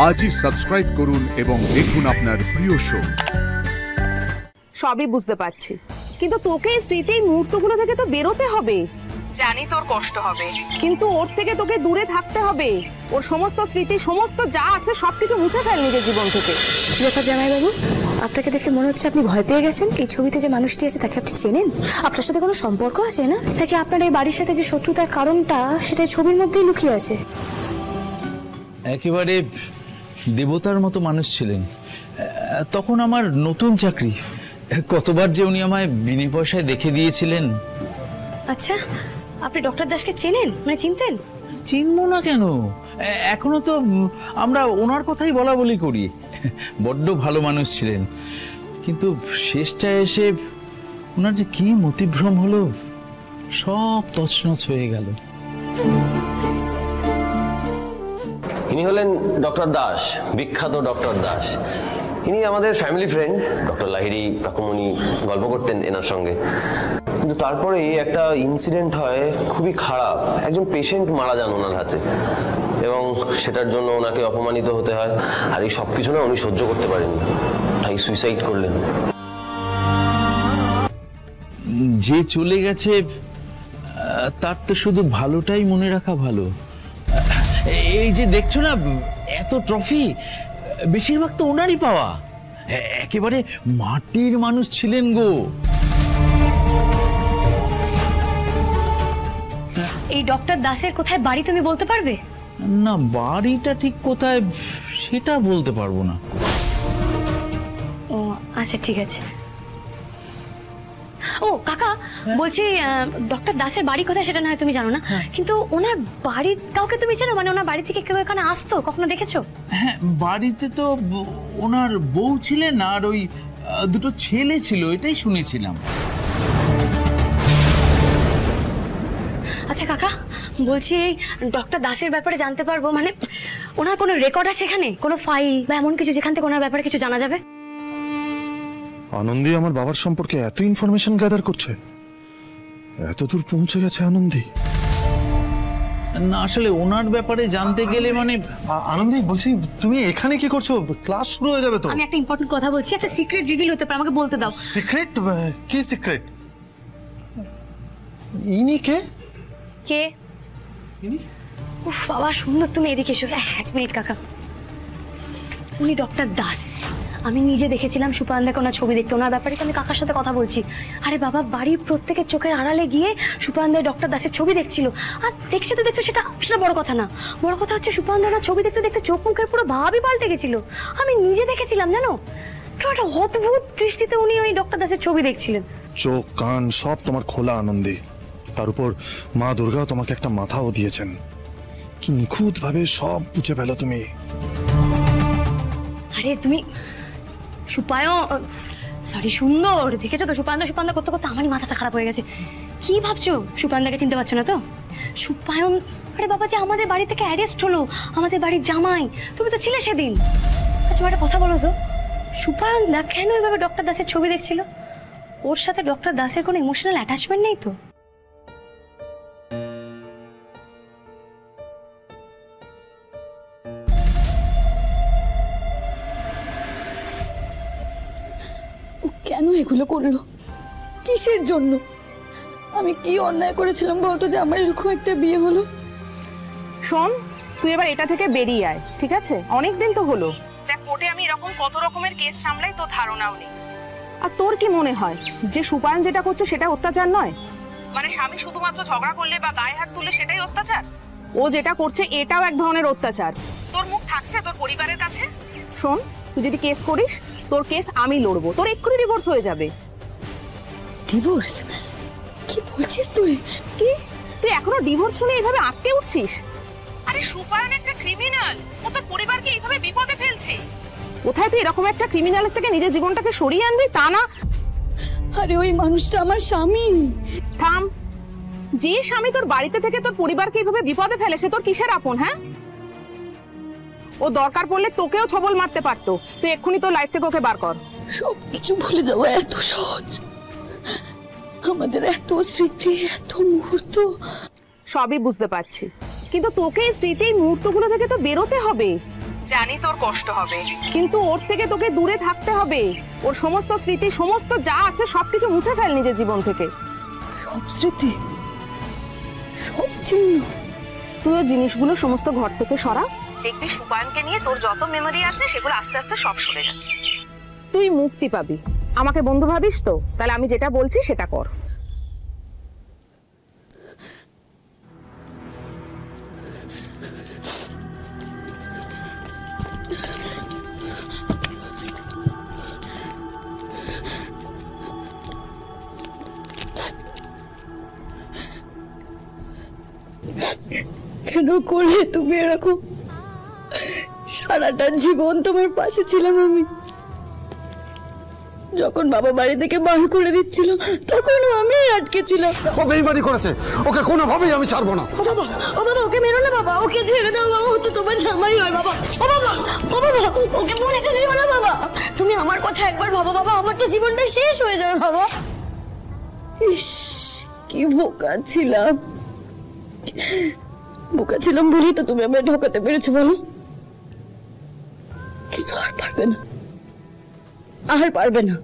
আজই সাবস্ক্রাইব করুন এবং দেখুন আপনার প্রিয় শো। সবই বুঝতে পারছি, কিন্তু তোকে এই স্মৃতি মুহূর্তগুলো থেকে তো বেরোতে হবে। জানি তোর কষ্ট হবে, কিন্তু ওর থেকে তোকে দূরে থাকতে হবে। ওর সমস্ত স্মৃতি, সমস্ত যা আছে সবকিছু মুছে ফেল নিজের জীবন থেকে। কি ব্যাপার জামাইবাবু, আপনাকে দেখে মনে হচ্ছে আপনি ভয় পেয়ে গেছেন। এই ছবিতে যে মানুষটি আছে তাকে আপনি চেনেন? আপনার সাথে কোনো সম্পর্ক আছে না? নাকি আপনার এই বাড়ির সাথে যে শত্রুতার কারণটা সেটা ছবির মধ্যেই লুকিয়ে আছে? একেবারে দেবতার মতো মানুষ ছিলেন। তখন আমার নতুন চাকরি, কতবার যে উনি আমায় বিনে পয়সায় দেখে দিয়েছিলেন। আচ্ছা, আপনি ডক্টর দাসকে চেনেন, মানে চিনতেন? চিনবো না কেন, এখনো তো আমরা ওনার কথাই বলা বলি করি। বড্ড ভালো মানুষ ছিলেন, কিন্তু শেষটা এসে ওনার যে কি মতিভ্রম হলো, সব তছনছ হয়ে গেল। ইনি হলেন ডক্টর দাস, বিখ্যাত ডক্টর দাস। ইনি আমাদের ফ্যামিলি ফ্রেন্ড। ডক্টর লাহিড়ী কাকুমণি গল্প করতেন এনার সঙ্গে, কিন্তু তারপরেই একটা ইনসিডেন্ট হয় খুবই খারাপ। একজন পেশেন্ট মারা যান ওনার হাতে, এবং সেটার জন্য ওনাকে অপমানিত হতে হয়। আর এই সব কিছু না উনি সহ্য করতে পারেননি, তাই সুইসাইড করলেন। যে চলে গেছে তার তো শুধু ভালোটাই মনে রাখা ভালো। এই যে দেখছো না এত ট্রফি, বেশিরভাগ তো ওনারই পাওয়া। একেবারে মাটির মানুষ ছিলেন গো। এই ডক্টর দাসের কোথায় বাড়ি তুমি বলতে পারবে? না, বাড়িটা ঠিক কোথায় সেটা বলতে পারবো না। ও আচ্ছা, ঠিক আছে। ও কাকা, বলছি ডক্টর দাসের বাড়ি কোথায় সেটা না হয় তুমি জানো না, কিন্তু ওনার বাড়ির কাউকে তুমি জানো? মানে ওনার বাড়ি থেকে কেউ এখানে আসতো, কখনো দেখেছো? হ্যাঁ, বাড়িতে তো ওনার বউ ছিলেন আর ওই দুটো ছেলে ছিল, এটাই শুনেছিলাম। আচ্ছা কাকা, বলছি এই ডক্টর দাসের ব্যাপারে জানতে পারবো? মানে ওনার কোনো রেকর্ড আছে এখানে, কোনো ফাইল বা এমন কিছু যেখান থেকে ওনার ব্যাপারে কিছু জানা যাবে? আনন্দী আমার বাবার সম্পর্কে এত ইনফরমেশন গ্যাদার করছে, এত দূর পৌঁছে গেছে আনন্দী। না, আসলে ওনার ব্যাপারে জানতে গেলে মানে আনন্দী বলছি, তুমি এখানে কি করছো? ক্লাস শুরু হয়ে যাবে তো। আমি একটা ইম্পর্টেন্ট কথা বলছি, একটা সিক্রেট রিভিল হতে পারে, আমাকে বলতে দাও। সিক্রেট? কি সিক্রেট? ইনি কে? কে? উফ বাবা, সুন্দর, তুমি এদিকে এসো। এক মিনিট কাকা, উনি ডক্টর দাস। আমি নিজে দেখেছিলাম সুপানদাকে ওনার ছবি দেখতে, ওনার ব্যাপারে আমি কাকার সাথে কথা বলছি। আরে বাবা, বাড়ির প্রত্যেকের চোখের আড়ালে গিয়ে সুপানদার ডক্টর দাসের ছবি দেখছিল। আর দেখছে তো দেখছো, সেটা বড় কথা না। বড় কথা হচ্ছে সুপানদা ওনার ছবি দেখতে দেখতে চোখ মুখের পুরো ভাবই পাল্টে গেছিল। আমি নিজে দেখেছিলাম, জানো, কেউ একটা অদ্ভুত দৃষ্টিতে উনি ওই ডক্টর দাসের ছবি দেখছিলেন। চোখ কান সব তোমার খোলা আনন্দী, তার উপর মা দুর্গা তোমাকে একটা মাথাও দিয়েছেন। কি নিখুঁত ভাবে সব বুঝে ফেলো তুমি। আরে তুমি সুন্দর দেখেছো তো? সুপানদা করতে করতে আমারই মাথাটা খারাপ হয়ে গেছে। কি ভাবছো? সুপানদাকে চিনতে পারছো না তো? সুপায়ন, আরে বাবা, যে আমাদের বাড়ি থেকে অ্যারেস্ট হলো, আমাদের বাড়ির জামাই, তুমি তো ছিলে সেদিন। আচ্ছা একটা কথা বলো তো, সুপায়নদা কেন এভাবে ডক্টর দাসের ছবি দেখছিল? ওর সাথে ডক্টর দাসের কোনো ইমোশনাল অ্যাটাচমেন্ট নেই তো? কেন এগুলো করলো? কিসের জন্য? আমি কি অন্যায় করেছিলাম বলতো যে আমার এরকম একটা বিয়ে হলো? শোন, তুই এবার এটা থেকে বেরিয়ে আয়, ঠিক আছে? অনেকদিন তো হলো। দেখ, কোর্টে আমি এরকম কত রকমের কেস সামলাই, তো ধারণাও নেই। আর তোর কি মনে হয় যে সুপায়ন যেটা করছে সেটা অত্যাচার নয়? মানে স্বামী শুধুমাত্র ঝগড়া করলে বা গায়ে হাত তুললে সেটাই অত্যাচার? ও যেটা করছে এটাও এক ধরনের অত্যাচার। তোর মুখ থাকছে তোর পরিবারের কাছে? শোন, তুই যদি কেস করিস, তোর কেস আমি লড়বো, তোর এক্ষুনি ডিভোর্স হয়ে যাবে। ডিভোর্স? কি বলছিস তুই? কি, তুই এখনো ডিভোর্স শুনে এইভাবে আটকে উঠছিস? আরে সুপায়ন একটা ক্রিমিনাল, ও তোর পরিবারকে এইভাবে বিপদে ফেলছে। কোথায় তুই এরকম একটা ক্রিমিনালের থেকে নিজের জীবনটাকে সরিয়ে আনবি, তা না? আরে ওই মানুষটা আমার স্বামী। থাম, যে স্বামী তোর বাড়িতে থেকে তোর পরিবারকে এইভাবে বিপদে ফেলে সে তোর কিসের আপন? হ্যাঁ, ও দরকার পড়লে তোকেও ছবল মারতে পারতো। তুই এক্ষুনি তোর লাইফ থেকে ওকে বার কর। সবকিছু ভুলে যাওয়া এত সহজ? আমাদের এত স্মৃতি, এত মুহূর্ত। সবই বুঝতে পারছি, কিন্তু তোকে এই স্মৃতি মুহূর্তগুলো থেকে তো বেরোতে হবে। জানি তোর কষ্ট হবে, কিন্তু ওর থেকে তোকে দূরে থাকতে হবে। ওর সমস্ত স্মৃতি, সমস্ত যা আছে সবকিছু মুছে ফেল নিজের জীবন থেকে। সব স্মৃতি, সব চিহ্ন। তুই ওই জিনিসগুলো সমস্ত ঘর থেকে সরা, দেখবি সুপায়নকে নিয়ে তোর যত মেমোরি আছে সেগুলো আস্তে আস্তে সব সরে যাচ্ছে। তুই মুক্তি পাবি। আমাকে বন্ধু ভাবিস তো? তাহলে আমি যেটা বলছি সেটা কর। কেন করলে তুমি এরকম? সারাটা জীবন তোমার পাশে ছিলাম আমি। যখন বাবা বাড়ি থেকে বার করে দিচ্ছিল তখনও আমি আটকে ছিলাম। ও বেইমানি করেছে, ওকে কোনোভাবেই আমি ছাড়বো না। ও বাবা, ও বাবা, ওকে মেরো না বাবা, ওকে ছেড়ে দাও বাবা, ও তো তোমার জামাই হয় বাবা। ও বাবা, ও বাবা, ওকে পুলিশে দিও না বাবা। তুমি আমার কথা একবার ভাবো বাবা, আমার তো জীবনটা শেষ হয়ে যাবে বাবা। ইস, কি বোকা ছিলাম। বোকা ছিলাম বলেই তো তুমি আমায় ঢোকাতে পেরেছো বলো। কিন্তু আর পারবে না, আর পারবে না।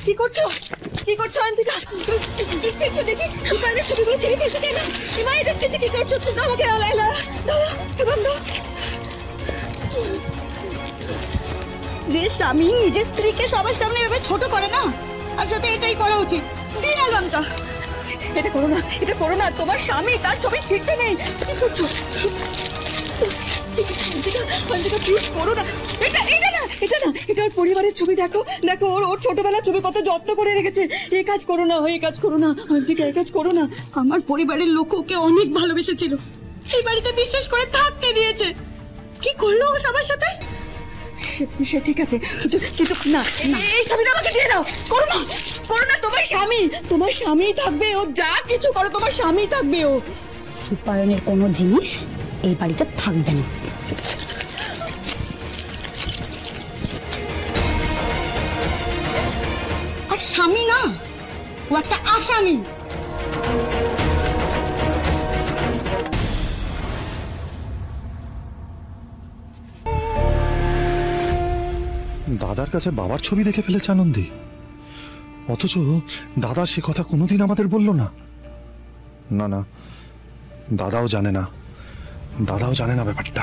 কি করছো? কি করছো অন্তিকা? কি দেখছো দেখি? সুপারের ছবিগুলো ছেড়ে দিয়েছো কেন? এবার দেখছি কি করছো? তুমি আমাকে আলাইলা দাও, বন্ধ। যে স্বামী নিজের স্ত্রীকে সবার সামনে এভাবে ছোট করে না, আর সাথে এটাই করা উচিত। দিন অ্যালবামটা। এটা করো না, এটা করো না। তোমার স্বামী, তার ছবি ছিঁড়তে নেই। কি করছো? অন্তিকা প্লিজ করো না। এটা না, এটা না, এটা ওর পরিবারের ছবি। দেখো দেখো, ওর ছোটবেলার ছবি কত যত্ন করে রেখেছে। এই কাজ করো না, এই কাজ করো না অন্তিকা, এই কাজ করো না। আমার পরিবারের লোক ওকে অনেক ভালোবেসেছিল, এই বাড়িতে বিশ্বাস করে থাকতে দিয়েছে। কি করলো ও সবার সাথে? সে ঠিক আছে, কিন্তু না, এই ছবিটা আমাকে দিয়ে দাও। করো না, করো না। তোমার স্বামী থাকবে। ও যা কিছু করো, তোমার স্বামী থাকবে। ও সুপায়নের কোনো জিনিস এই বাড়িতে থাকবে না। আর স্বামী না, ও একটা আসামি। দাদার কাছে বাবার ছবি দেখে ফেলেছে আনন্দী, অথচ দাদা সে কথা কোনোদিন আমাদের বলল না। না না, দাদাও জানে না, দাদাও জানে না ব্যাপারটা।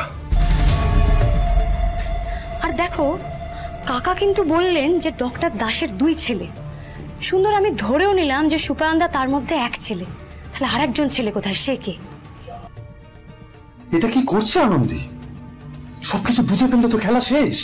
আর দেখো, কাকা কিন্তু বললেন যে ডক্টর দাসের 2 ছেলে। সুন্দর, আমি ধরেও নিলাম যে সুপায়নদা তার মধ্যে এক ছেলে। তাহলে আরেকজন ছেলে কোথায়? সে কে? এটা কি করছে আনন্দী? সবকিছু বুঝে ফেললে তো খেলা শেষ।